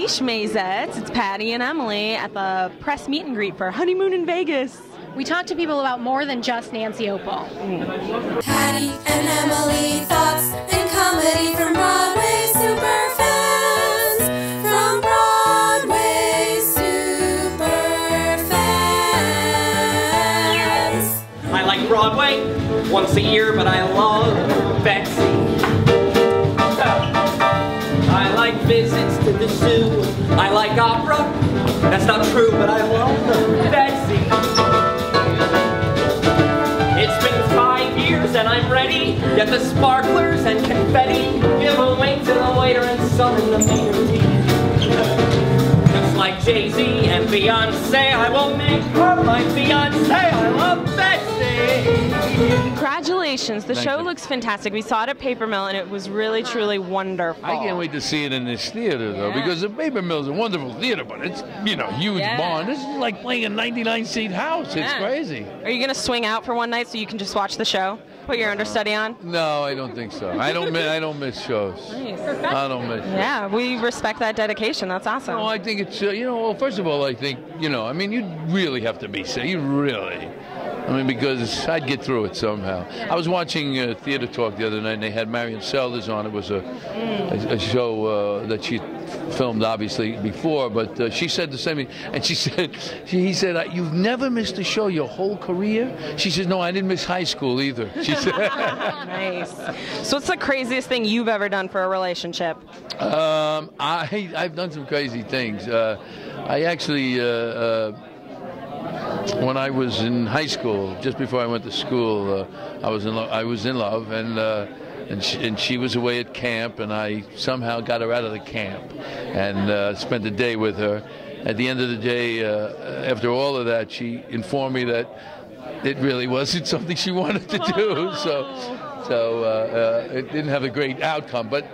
Emily Schmazet. It's Patty and Emily at the press meet and greet for Honeymoon in Vegas. We talk to people about more than just Nancy Opel. Patty and Emily, thoughts and comedy from Broadway superfans. From Broadway superfans. I like Broadway once a year, but I love Betsy. I like visits to the zoo. I like opera. That's not true, but I love Betsy. It's been 5 years and I'm ready. Get the sparklers and confetti. Give a wink to the waiter and some in the main team. Just like Jay-Z and Beyonce, I will make her my fiancé. I love Betsy. Congratulations. The show looks fantastic. We saw it at Paper Mill, and it was really, truly wonderful. I can't wait to see it in this theater, though, because the Paper Mill is a wonderful theater, but it's, you know, huge barn. This is like playing a 99-seat house. It's crazy. Are you going to swing out for one night so you can just watch the show? Put your understudy on? No, I don't think so. I don't miss shows. Nice. I don't miss shows. Yeah, we respect that dedication. That's awesome. No, I think it's, you know, well, first of all, I think, you know, I mean, you really have to be safe. You really. I mean, because I'd get through it somehow. I was watching Theater Talk the other night, and they had Marion Seldes on. It was a show that she filmed, obviously, before, but she said the same thing. And she said, he said, you've never missed a show your whole career? She said, no, I didn't miss high school either. She said. Nice. So what's the craziest thing you've ever done for a relationship? I've done some crazy things. I actually... when I was in high school, just before I went to school, I was in love, and she was away at camp, and I somehow got her out of the camp and spent the day with her. At the end of the day, after all of that, she informed me that it really wasn't something she wanted to do. So it didn't have a great outcome, but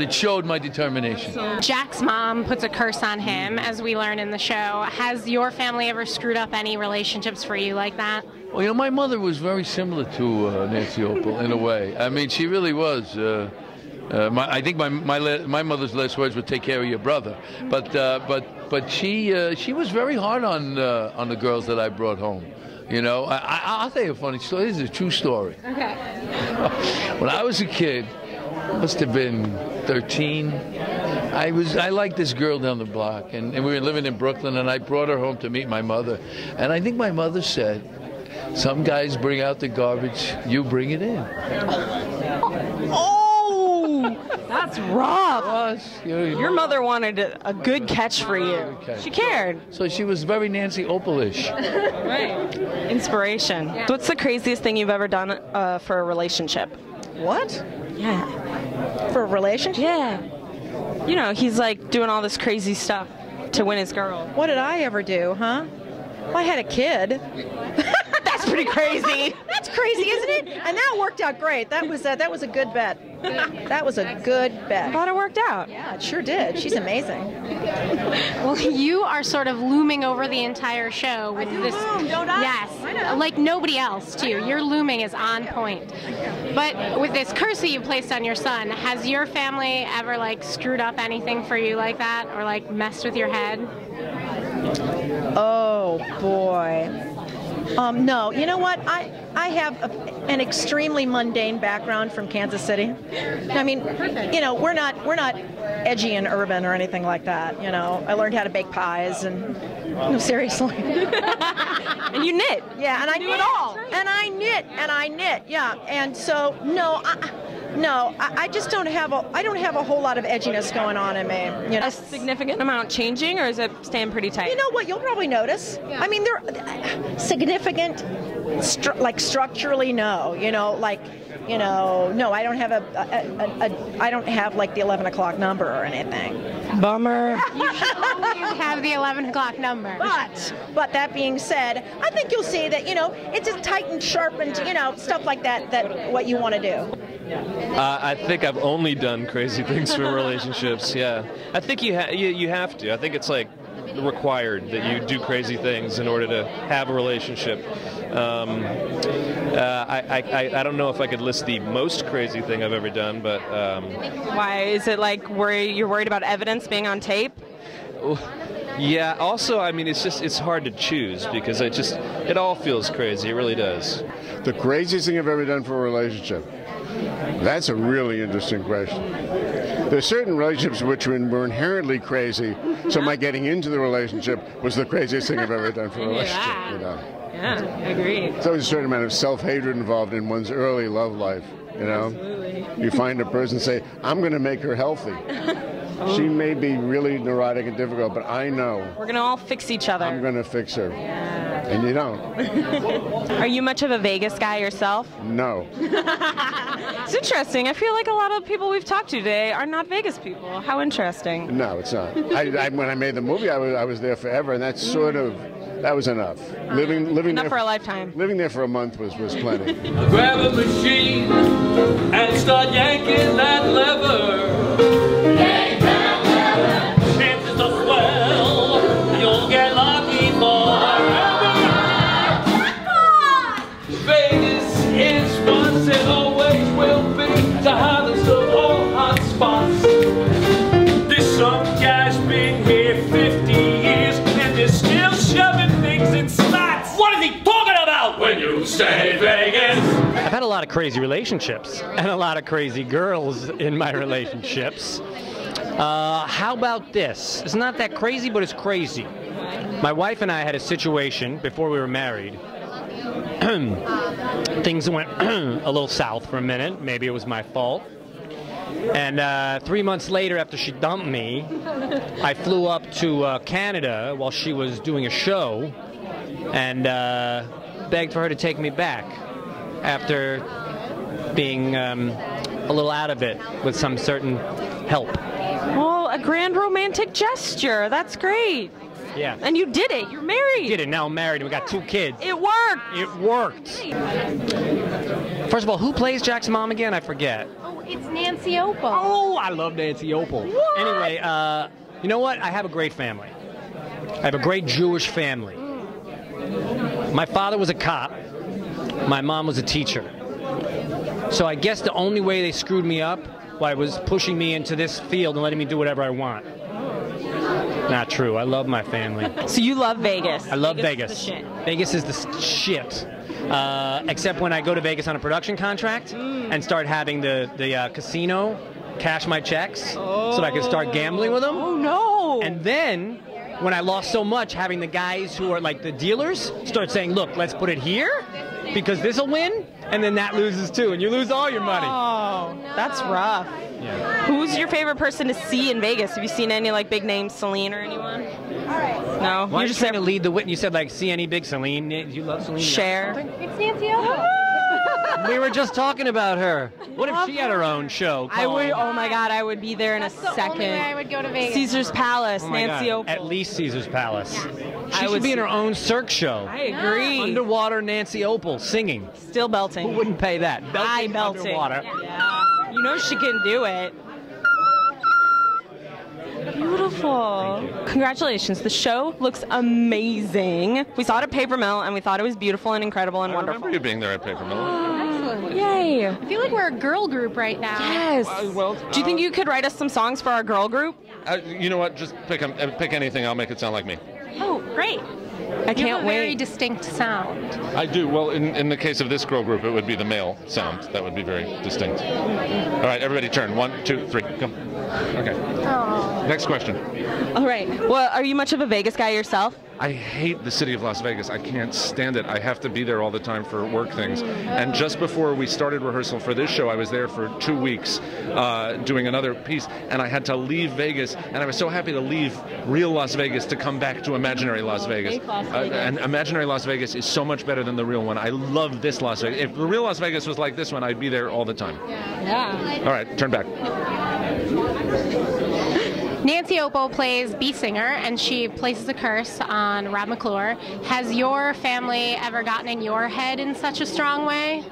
it showed my determination. Jack's mom puts a curse on him, as we learn in the show. Has your family ever screwed up any relationships for you like that? Well, you know, my mother was very similar to Nancy Opel in a way. I mean, she really was. I think my mother's last words were "take care of your brother," but she was very hard on the girls that I brought home. You know, I'll tell you a funny story. This is a true story. Okay. When I was a kid, must have been 13. I liked this girl down the block, and we were living in Brooklyn, and I brought her home to meet my mother. And I think my mother said, "Some guys bring out the garbage, you bring it in." Oh, that's rough. Your mother wanted a good catch for you. She cared. So she was very Nancy Opel-ish. Right. Inspiration. Yeah. What's the craziest thing you've ever done for a relationship? What? Yeah. For a relationship? Yeah. You know, he's like doing all this crazy stuff to win his girl. What did I ever do, huh? Well, I had a kid. That's pretty crazy. That's crazy, isn't it? And that worked out great. That was a good bet. That was a good bet. I thought it worked out. Yeah, it sure did. She's amazing. Well, you are sort of looming over the entire show with this. Don't I? Yes, I know. like nobody else too. Your looming is on point. But with this curse that you placed on your son, has your family ever like screwed up anything for you like that, or like messed with your head? Oh boy. No, you know what? I have an extremely mundane background from Kansas City. I mean, you know, we're not edgy and urban or anything like that. You know, I learned how to bake pies, and no, seriously. And you knit. Yeah, and I do it all. And I knit. Yeah, and so no. I just don't have a whole lot of edginess going on in me. You know? A significant amount changing, or is it staying pretty tight? You know what? You'll probably notice. Yeah. I mean, they're significant, like structurally, no. You know, like, you know, no. I don't have I don't have like the 11 o'clock number or anything. Bummer. You should always have the 11 o'clock number. But that being said, I think you'll see that, you know, it's just tightened, sharpened, you know, stuff like that. That what you want to do. I think I've only done crazy things for relationships. Yeah, I think you have to. I think it's like required that you do crazy things in order to have a relationship. I don't know if I could list the most crazy thing I've ever done, but why is it like you're worried about evidence being on tape? Yeah, also, I mean, it's hard to choose because it all feels crazy. It really does. The craziest thing I've ever done for a relationship? That's a really interesting question. There's certain relationships which were inherently crazy, so my getting into the relationship was the craziest thing I've ever done for a relationship. You know? Yeah, I agree. There's always a certain amount of self-hatred involved in one's early love life, you know? Absolutely. You find a person and say, I'm going to make her healthy. She may be really neurotic and difficult, but I know. We're going to all fix each other. I'm going to fix her. Yeah. And you don't. Are you much of a Vegas guy yourself? No. It's interesting. I feel like a lot of people we've talked to today are not Vegas people. How interesting. No, it's not. When I made the movie, I was there forever, and that's that was enough. Living Enough there for a lifetime. Living there for a month was plenty. Grab a machine and start yanking that lever. Yank that lever. Chances are swell, you'll get lucky forever. Vegas is once and always will be the hottest of all hot spots. This some guy's been here 50 years and they're still shoving things in spots. What is he talking about when you say Vegas? I've had a lot of crazy relationships and a lot of crazy girls in my relationships. How about this? It's not that crazy, but it's crazy. My wife and I had a situation before we were married. Things went a little south for a minute. Maybe it was my fault. And 3 months later, after she dumped me, I flew up to Canada while she was doing a show and begged for her to take me back after being a little out of it with some certain help. Well, a grand romantic gesture. That's great. Yeah. And you did it. You're married. Did it. Now I'm married and we got 2 kids. It worked. It worked. First of all, who plays Jack's mom again? I forget. Oh, it's Nancy Opel. Oh, I love Nancy Opel. What? Anyway, you know what? I have a great family. I have a great Jewish family. My father was a cop. My mom was a teacher. So I guess the only way they screwed me up was pushing me into this field and letting me do whatever I want. Not true. I love my family. So you love Vegas. I love Vegas. Is the shit. Vegas is the shit. Except when I go to Vegas on a production contract and start having the casino cash my checks so that I can start gambling with them. Oh, no. And then when I lost so much, having the guys who are like the dealers start saying, look, let's put it here because this will win, and then that loses too, and you lose all your money. Oh, that's rough. Yeah. Who's your favorite person to see in Vegas? Have you seen any like big names, Celine or anyone? No. Why are you trying to lead the witness? You said like see any big Celine? Do you love Celine? Cher. It's Nancy Opel. We were just talking about her. What if she had her own show? I would. Oh my God, I would be there in a That's the second. only way I would go to Vegas. Caesar's Palace, Oh my Nancy God. Opel. At least Caesar's Palace. She would should be in see her own Cirque show. I agree. Underwater Nancy Opel singing. Still belting. Who wouldn't pay that? belting underwater. Yeah. You know she can do it. Beautiful. Congratulations. The show looks amazing. We saw it at Paper Mill, and we thought it was beautiful and incredible and I wonderful. remember you being there at Paper Mill. Excellent. Yay. I feel like we're a girl group right now. Yes. Do you think you could write us some songs for our girl group? You know what? Just pick anything. I'll make it sound like me. Oh, great. I You can't have a very wait. distinct sound. I do. Well, in the case of this girl group, it would be the male sound. That would be very distinct. All right, everybody turn. 1, 2, 3, go. Okay. Oh. Next question. All right. Well, are you much of a Vegas guy yourself? I hate the city of Las Vegas. I can't stand it. I have to be there all the time for work things. And just before we started rehearsal for this show, I was there for 2 weeks doing another piece, and I had to leave Vegas, and I was so happy to leave real Las Vegas to come back to imaginary Las Vegas. And imaginary Las Vegas is so much better than the real one. I love this Las Vegas. If the real Las Vegas was like this one, I'd be there all the time. Yeah. All right, turn back. Nancy Opel plays Beazer, and she places a curse on Rob McClure. Has your family ever gotten in your head in such a strong way?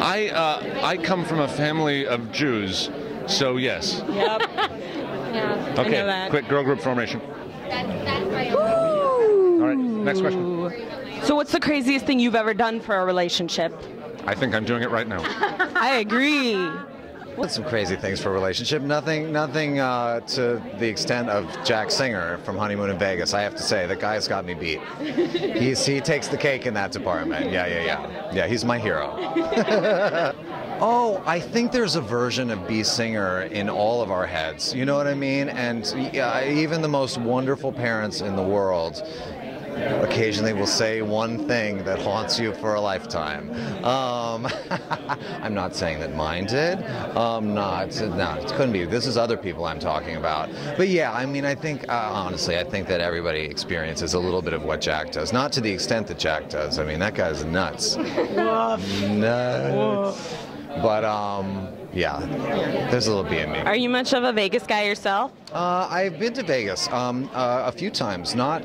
I come from a family of Jews, so yes. Yep. Yeah. I know Okay, that. quick girl group formation. All right, next question. So what's the craziest thing you've ever done for a relationship? I think I'm doing it right now. I agree. Did some crazy things for a relationship. Nothing to the extent of Jack Singer from Honeymoon in Vegas. I have to say, that guy's got me beat. He takes the cake in that department. Yeah, he's my hero. Oh, I think there's a version of B. Singer in all of our heads. You know what I mean? And even the most wonderful parents in the world occasionally will say one thing that haunts you for a lifetime. I'm not saying that mine did. No, it couldn't be. This is other people I'm talking about. But yeah, I mean, I think, honestly, I think that everybody experiences a little bit of what Jack does. Not to the extent that Jack does. I mean, that guy's nuts. Nuts. But, yeah, there's a little B in me. Are you much of a Vegas guy yourself? I've been to Vegas a few times, not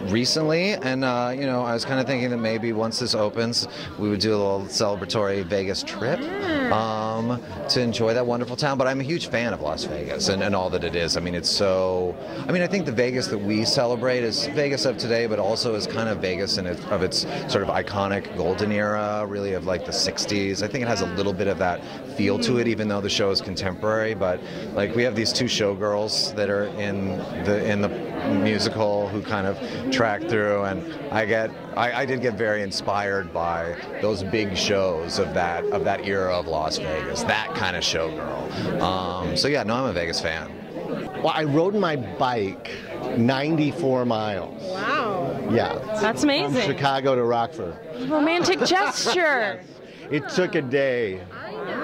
recently, and you know, I was kind of thinking that maybe once this opens, we would do a little celebratory Vegas trip to enjoy that wonderful town. But I'm a huge fan of Las Vegas and all that it is. I mean, it's so. I mean, I think the Vegas that we celebrate is Vegas of today, but also is kind of Vegas of its sort of iconic golden era, really of like the '60s. I think it has a little bit of that feel to it, even though the show is contemporary. But like, we have these two showgirls that are in the musical who kind of track through, and I did get very inspired by those big shows of that era of Las Vegas, that kind of showgirl. So yeah, no, I'm a Vegas fan. Well, I rode my bike 94 miles. Wow. Yeah. That's amazing. From Chicago to Rockford. Romantic gesture. It took a day.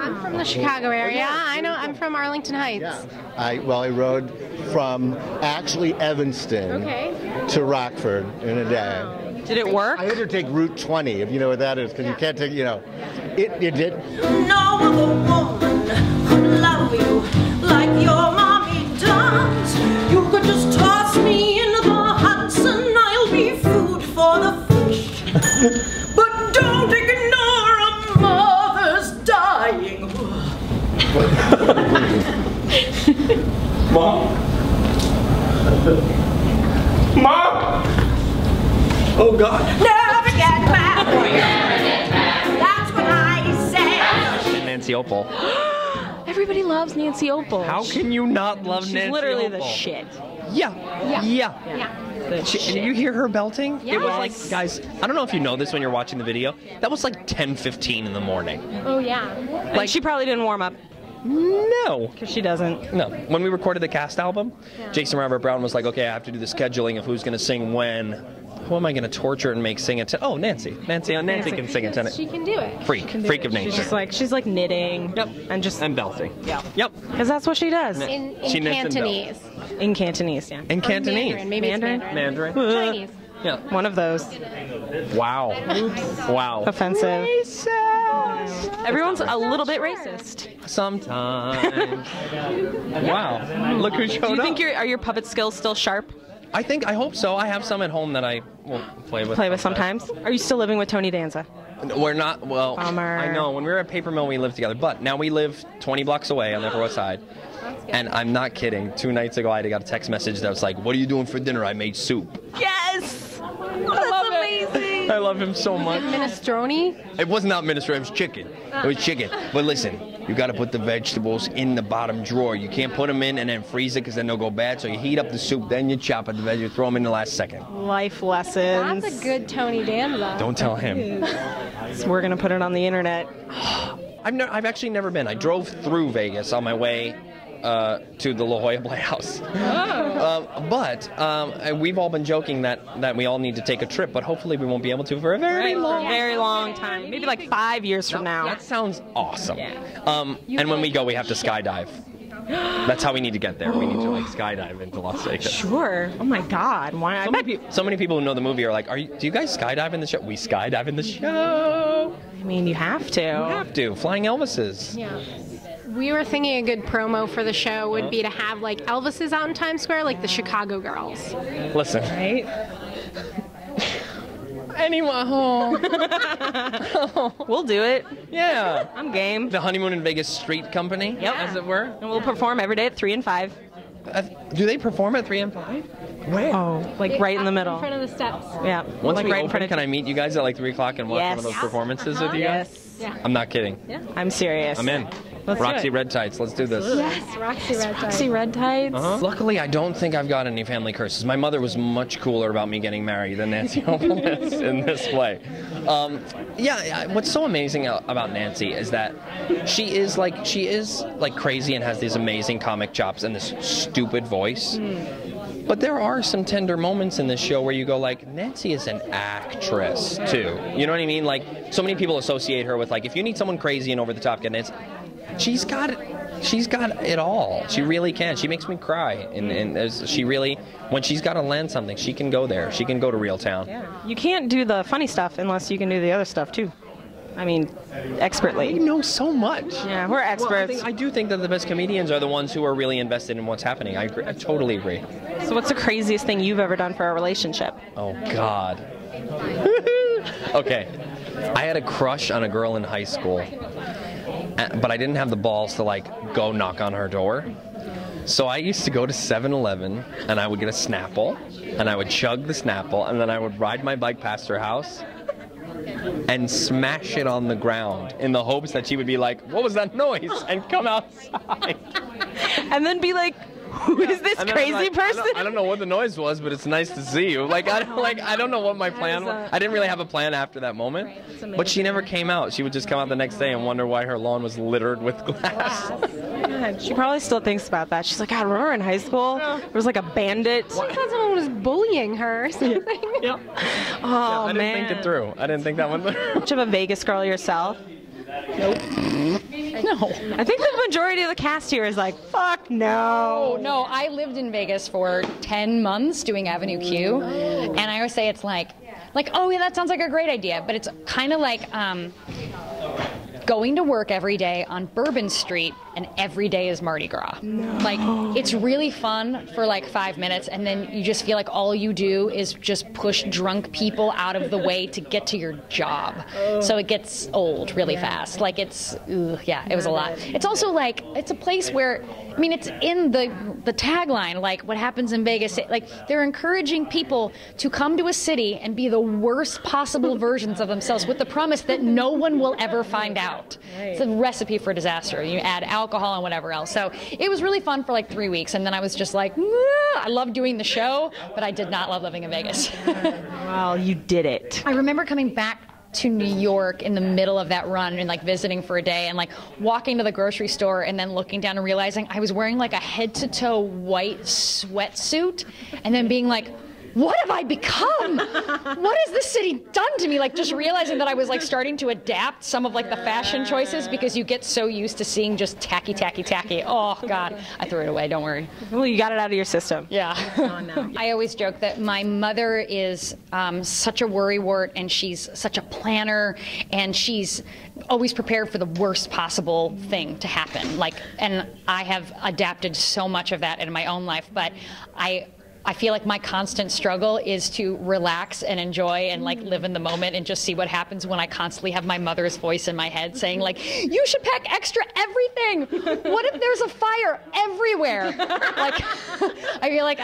I'm from the Chicago area. I know. I'm from Arlington Heights. Yeah. I rode from actually Evanston to Rockford in a day. Did it work? I had to take Route 20, if you know what that is, because you can't take, you know. It did. No other woman could love you like your mommy does. You could just toss me into the Hudson, I'll be food for the fish. But don't ignore a mother's dying. Mom? Mom? Oh, God. Never get back. That's what I say. Nancy Opel. Everybody loves Nancy Opel. How can you not love Nancy Opel? She's literally the shit. Yeah. And you hear her belting? Yes. It was like, guys, I don't know if you know this when you're watching the video. That was like 10:15 in the morning. Oh, yeah. Like, she probably didn't warm up. No. Because she doesn't. No. When we recorded the cast album, Jason Robert Brown was like, okay, I have to do the scheduling of who's going to sing when. Who am I going to torture and make sing it? Oh, Nancy. Nancy can sing it tonight. She can do it. Freak of nature. She's like knitting. Yep. And belting. Yep. Because that's what she does. In She knits and Cantonese. In Cantonese, yeah. In Cantonese. Mandarin. Maybe it's Mandarin. Mandarin. Chinese. Yeah. One of those. Wow. Oops. Wow. Offensive. Racist. Everyone's a little bit racist. Sometimes. Wow. Look who showed up. Do you think are your puppet skills still sharp? I hope so. I have some at home that I will play with. Sometimes. Are you still living with Tony Danza? We're not. Well, Bummer. I know. When we were at Paper Mill, we lived together. But now we live 20 blocks away on the Upper West Side. And I'm not kidding. 2 nights ago, I got a text message that was like, "What are you doing for dinner? I made soup." Yes. That's amazing. I love him so much. Minestrone? It was not minestrone. It was chicken. It was chicken. But listen, you got to put the vegetables in the bottom drawer. You can't put them in and then freeze it because then they'll go bad. So you heat up the soup, then you chop up the veggies, throw them in the last second. Life lessons. That's a good Tony Danza. Don't tell him. So we're gonna put it on the internet. I've actually never been. I drove through Vegas on my way to the La Jolla Playhouse. But we've all been joking that we all need to take a trip, but hopefully we won't be able to for a very long time. Maybe like 5 years from now. That sounds awesome. Yeah. And when we go, we have to skydive. That's how we need to get there. We need to like skydive into Las Vegas. Sure. Oh my God. Why? So many people who know the movie are like, do you guys skydive in the show? We skydive in the show. I mean, you have to. You have to. Flying Elvises. Yeah. We were thinking a good promo for the show would be to have like Elvises out in Times Square, like the Chicago Girls. Listen. Right? Anyone. We'll do it. Yeah. I'm game. The Honeymoon in Vegas Street Company, as it were. And we'll perform every day at 3 and 5. Do they perform at 3 and 5? Where? Oh, like right in the middle. In front of the steps. Yeah. Once like we right open, in front of can I meet you guys at like 3 o'clock and watch one of those performances with you guys? Yes. Yeah. I'm not kidding. Yeah. I'm serious. I'm in. Roxy Red Tights. Let's do this. Yes, Roxy Red Tights. Roxy Red Tights. Luckily, I don't think I've got any family curses. My mother was much cooler about me getting married than Nancy Opel is in this play. What's so amazing about Nancy is that she is like crazy and has these amazing comic chops and this stupid voice. But there are some tender moments in this show where you go like, Nancy is an actress too. You know what I mean? Like, so many people associate her with like, if you need someone crazy and over the top, get Nancy. She's got it all. She really can. She makes me cry, and she really, when she's got to land something, she can go there. She can go to real town. Yeah. You can't do the funny stuff unless you can do the other stuff too. I mean, expertly. We know so much. Yeah, we're experts. Well, I do think that the best comedians are the ones who are really invested in what's happening. I totally agree. So what's the craziest thing you've ever done for a relationship? Oh, God. Okay. I had a crush on a girl in high school, but I didn't have the balls to, like, go knock on her door. So I used to go to 7-Eleven, and I would get a Snapple, and I would chug the Snapple, and then I would ride my bike past her house and smash it on the ground in the hopes that she would be like, what was that noise? And come outside. And then be like, who is this crazy person? I don't know what the noise was, but it's nice to see you. Like, I don't know what my plan was. I didn't really have a plan after that moment. But she never came out. She would just come out the next day and wonder why her lawn was littered with glass. God, she probably still thinks about that. She's like, God, remember in high school? There was like a bandit. She thought someone was bullying her or something. Yep. Oh, I didn't think it through. I didn't think that one through. Much of a Vegas girl yourself? Nope. No. I think the majority of the cast here is like, fuck no. Oh, no, I lived in Vegas for 10 months doing Avenue Q, and I always say it's like, oh yeah, that sounds like a great idea, but it's kind of like going to work every day on Bourbon Street, and every day is Mardi Gras. No. Like, it's really fun for like 5 minutes, and then you just feel like all you do is just push drunk people out of the way to get to your job. So it gets old really fast. Like, it was a lot. It's also like, it's a place where, I mean, it's in the tagline, like what happens in Vegas, like they're encouraging people to come to a city and be the worst possible versions of themselves with the promise that no one will ever find out. It's a recipe for disaster. You add alcohol and whatever else. So it was really fun for like 3 weeks, and then I was just like, I love doing the show, but I did not love living in Vegas. Well, you did it. I remember coming back to New York in the middle of that run and like visiting for a day and like walking to the grocery store and then looking down and realizing I was wearing like a head-to-toe white sweatsuit and then being like, what have I become? What has this city done to me? Like, just realizing that I was like starting to adapt some of like the fashion choices because you get so used to seeing just tacky. Oh God, I threw it away, don't worry. Well, you got it out of your system. Yeah. Oh, no. I always joke that my mother is such a worrywart, and she's such a planner, and she's always prepared for the worst possible thing to happen. Like, and I have adapted so much of that in my own life, but I feel like my constant struggle is to relax and enjoy and like live in the moment and just see what happens when I constantly have my mother's voice in my head saying like, you should pack extra everything. What if there's a fire everywhere? Like, I feel like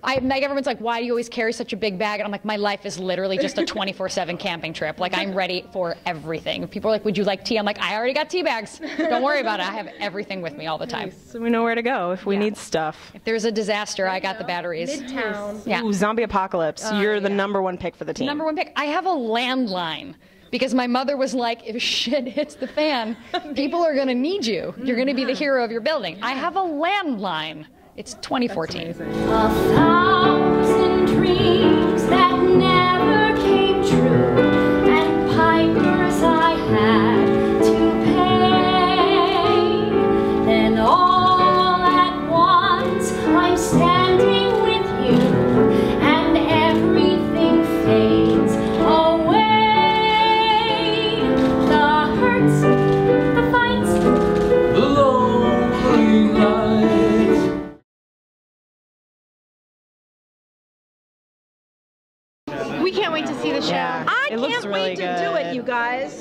like everyone's like, why do you always carry such a big bag? And I'm like, my life is literally just a 24/7 camping trip. Like, I'm ready for everything. People are like, would you like tea? I'm like, I already got tea bags. Don't worry about it. I have everything with me all the time. So we know where to go if we need stuff. If there's a disaster, I got the batteries. Midtown. Yeah. Ooh, zombie apocalypse. You're the number one pick for the team. Number one pick. I have a landline because my mother was like, if shit hits the fan, people are going to need you. You're going to be the hero of your building. I have a landline. It's 2014. A thousand dreams that never came true, and pipers I had to pay. Then all at once I'm standing with you, and everything fades away. The hurts, the fights, the lonely nights. We can't wait to see the show. I It looks can't really wait to do it, good. you guys.